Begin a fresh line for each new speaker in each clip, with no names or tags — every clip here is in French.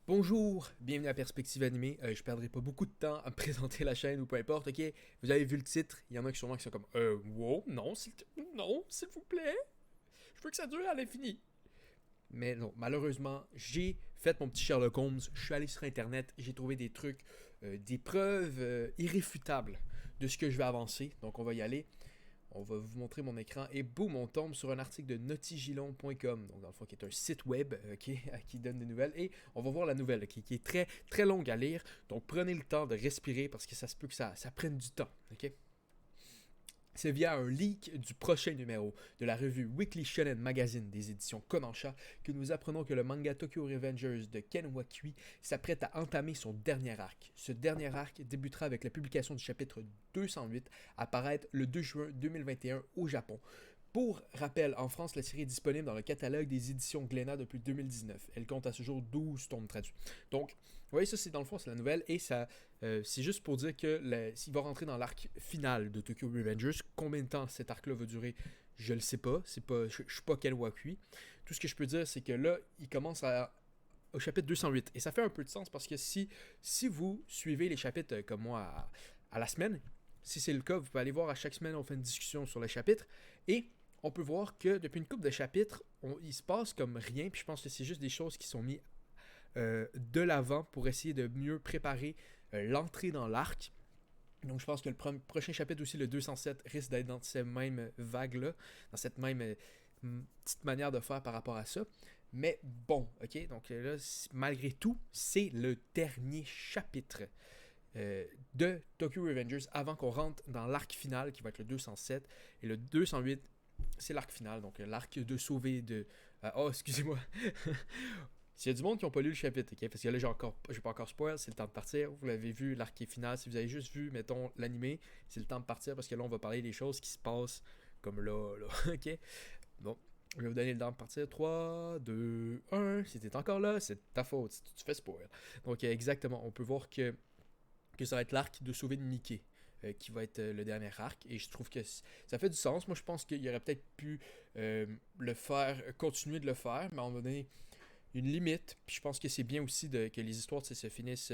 Bonjour, bienvenue à Perspective Animée. Je perdrai pas beaucoup de temps à me présenter la chaîne ou peu importe, ok? Vous avez vu le titre, il y en a qui sûrement qui sont comme wow, non, non, s'il vous plaît, je veux que ça dure à l'infini. Mais non, malheureusement, j'ai fait mon petit Sherlock Holmes, je suis allé sur internet, j'ai trouvé des trucs, des preuves irréfutables de ce que je vais avancer, donc on va y aller. On va vous montrer mon écran et boum, on tombe sur un article de notigilon.com, donc dans le fond qui est un site web qui donne des nouvelles et on va voir la nouvelle qui est très très longue à lire, donc prenez le temps de respirer parce que ça se peut que ça prenne du temps. Ok. C'est via un leak du prochain numéro de la revue Weekly Shonen Magazine des éditions Kodansha que nous apprenons que le manga Tokyo Revengers de Ken Wakui s'apprête à entamer son dernier arc. Ce dernier arc débutera avec la publication du chapitre 208 à paraître le 2 juin 2021 au Japon. Pour rappel, en France, la série est disponible dans le catalogue des éditions Glénat depuis 2019. Elle compte à ce jour 12 tomes traduits. Donc, vous voyez, ça, c'est dans le fond, c'est la nouvelle. Et ça, c'est juste pour dire que s'il va rentrer dans l'arc final de Tokyo Revengers, combien de temps cet arc-là va durer, je le sais pas. Je suis pas Ken Wakui. Tout ce que je peux dire, c'est que là, il commence au chapitre 208. Et ça fait un peu de sens parce que si vous suivez les chapitres comme moi à la semaine, si c'est le cas, vous pouvez aller voir à chaque semaine, on fait une discussion sur les chapitres. Et on peut voir que depuis une couple de chapitres, il se passe comme rien. Puis je pense que c'est juste des choses qui sont mises de l'avant pour essayer de mieux préparer l'entrée dans l'arc. Donc je pense que le prochain chapitre aussi, le 207, risque d'être dans ces mêmes vagues-là, dans cette même petite manière de faire par rapport à ça. Mais bon, ok, donc là, malgré tout, c'est le dernier chapitre de Tokyo Revengers avant qu'on rentre dans l'arc final qui va être le 207 et le 208 c'est l'arc final, donc l'arc de sauver de... oh, excusez-moi. S'il y a du monde qui n'a pas lu le chapitre, ok? Parce que là, j'ai pas encore spoil, c'est le temps de partir. Vous l'avez vu, l'arc est final. Si vous avez juste vu, mettons, l'animé, c'est le temps de partir parce que là, on va parler des choses qui se passent comme là, ok? Bon, je vais vous donner le temps de partir. 3, 2, 1. Si t'es encore là, c'est ta faute si tu fais spoil. Donc, exactement, on peut voir que ça va être l'arc de sauver de Mickey. Qui va être le dernier arc. Et je trouve que ça fait du sens. Moi, je pense qu'il aurait peut-être pu le faire, continuer de le faire, mais à un moment donné, une limite. Puis je pense que c'est bien aussi que les histoires se finissent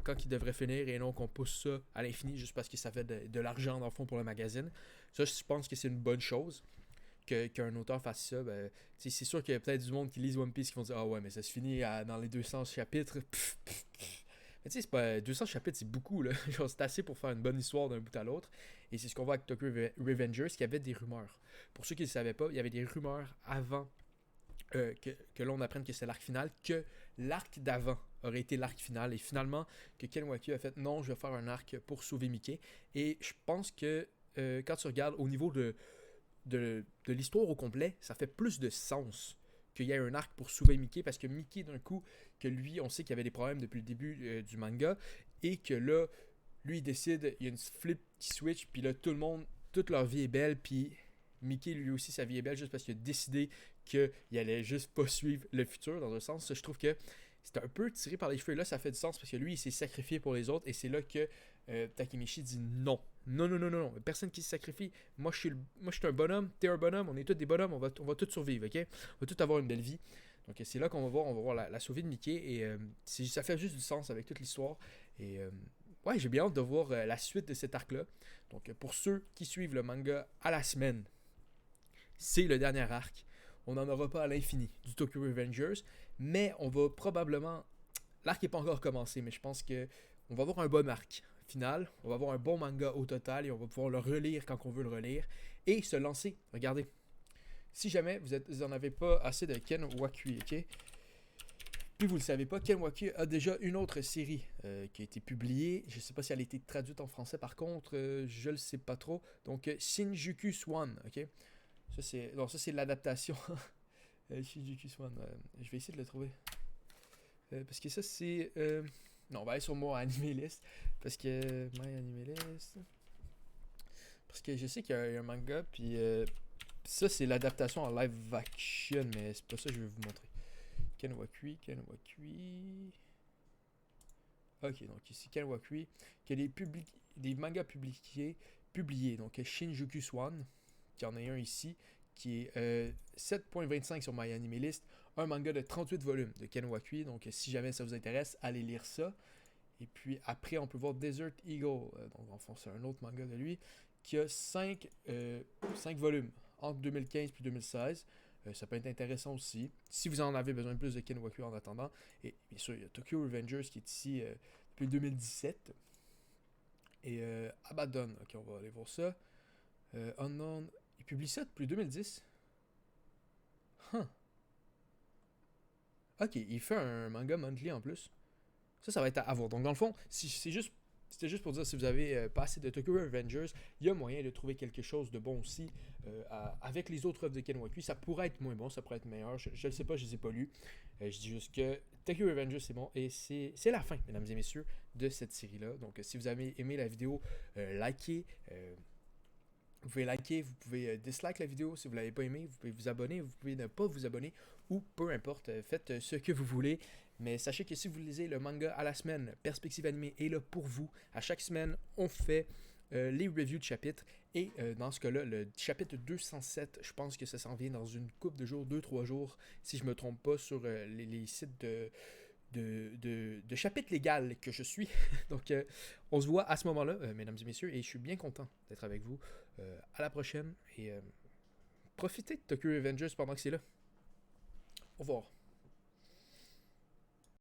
quand ils devraient finir et non qu'on pousse ça à l'infini juste parce que ça fait de l'argent dans le fond pour le magazine. Ça, je pense que c'est une bonne chose qu'un auteur fasse ça. Ben, c'est sûr qu'il y a peut-être du monde qui lise One Piece qui vont dire ah ouais, mais ça se finit dans les 200 chapitres. Mais tu sais, c'est pas 200 chapitres, c'est beaucoup là. Genre, c'est assez pour faire une bonne histoire d'un bout à l'autre. Et c'est ce qu'on voit avec Tokyo Revengers, qu'il y avait des rumeurs. Pour ceux qui ne le savaient pas, il y avait des rumeurs avant que l'on apprenne que c'est l'arc final, que l'arc d'avant aurait été l'arc final. Et finalement, que Ken Wakui a fait non, je vais faire un arc pour sauver Mickey. Et je pense que quand tu regardes au niveau de l'histoire au complet, ça fait plus de sens qu'il y ait un arc pour sauver Mickey parce que Mickey, d'un coup, que lui, on sait qu'il y avait des problèmes depuis le début du manga et que là, lui, il décide, il y a une flip qui switch, puis là, tout le monde, toute leur vie est belle, puis Mickey, lui aussi, sa vie est belle juste parce qu'il a décidé qu'il allait juste pas suivre le futur, dans un sens. Ça, je trouve que c'était un peu tiré par les cheveux. Là, ça fait du sens parce que lui, il s'est sacrifié pour les autres et c'est là que Takemichi dit non. Non, non, non, non, non. Personne qui se sacrifie. Moi, je suis un bonhomme, t'es un bonhomme, on est tous des bonhommes, on va tous survivre, ok? On va tous avoir une belle vie. Donc, c'est là qu'on va voir la sauvée de Mickey et ça fait juste du sens avec toute l'histoire. Et ouais, j'ai bien hâte de voir la suite de cet arc-là. Donc, pour ceux qui suivent le manga à la semaine, c'est le dernier arc. On n'en aura pas à l'infini du Tokyo Revengers, mais on va probablement. L'arc n'est pas encore commencé, mais je pense que on va avoir un bon arc final. On va avoir un bon manga au total et on va pouvoir le relire quand on veut le relire et se lancer. Regardez, si jamais vous en avez pas assez de Ken Wakui, ok? Puis vous le savez pas, Ken Wakui a déjà une autre série qui a été publiée. Je sais pas si elle a été traduite en français par contre, je le sais pas trop. Donc Shinjuku Swan, ok? Ça c'est l'adaptation. Shinjuku Swan, je vais essayer de le trouver. Parce que ça c'est... Non, on va aller sur mon anime list. Parce que... My anime list... Parce que je sais qu'il y a un manga, puis ça c'est l'adaptation en live action, mais c'est pas ça que je vais vous montrer. Ken Wakui. Ok, donc ici Ken Wakui, qui a des mangas publiés. Donc Shinjuku Swan, qui en a un ici, qui est 7.25 sur My Anime List, un manga de 38 volumes de Ken Wakui. Donc, si jamais ça vous intéresse, allez lire ça. Et puis après, on peut voir Desert Eagle. Donc, en fond, c'est un autre manga de lui qui a 5 volumes entre 2015 et 2016. Ça peut être intéressant aussi. Si vous en avez besoin de plus de Ken Wakui en attendant. Et bien sûr, il y a Tokyo Revengers qui est ici depuis 2017. Et Abaddon. Ok, on va aller voir ça. Unknown. Il publie ça depuis 2010. Huh. Ok, il fait un manga monthly en plus. Ça va être à voir. Donc, dans le fond, c'était juste pour dire, si vous avez pas assez de Tokyo Revengers, il y a moyen de trouver quelque chose de bon aussi avec les autres œuvres de Ken Wakui. Ça pourrait être moins bon, ça pourrait être meilleur. Je ne sais pas, je ne les ai pas lus. Je dis juste que Tokyo Revengers, c'est bon. Et c'est la fin, mesdames et messieurs, de cette série-là. Donc, si vous avez aimé la vidéo, likez. Vous pouvez liker, vous pouvez dislike la vidéo si vous ne l'avez pas aimé, vous pouvez vous abonner, vous pouvez ne pas vous abonner, ou peu importe, faites ce que vous voulez. Mais sachez que si vous lisez le manga à la semaine, Perspective Animée est là pour vous. À chaque semaine, on fait les reviews de chapitres. Et dans ce cas-là, le chapitre 207, je pense que ça s'en vient dans une couple de jours, 2-3 jours, si je ne me trompe pas, sur les sites de chapitre légal que je suis. Donc, on se voit à ce moment-là, mesdames et messieurs, et je suis bien content d'être avec vous. À la prochaine, et profitez de Tokyo Revengers pendant que c'est là. Au revoir.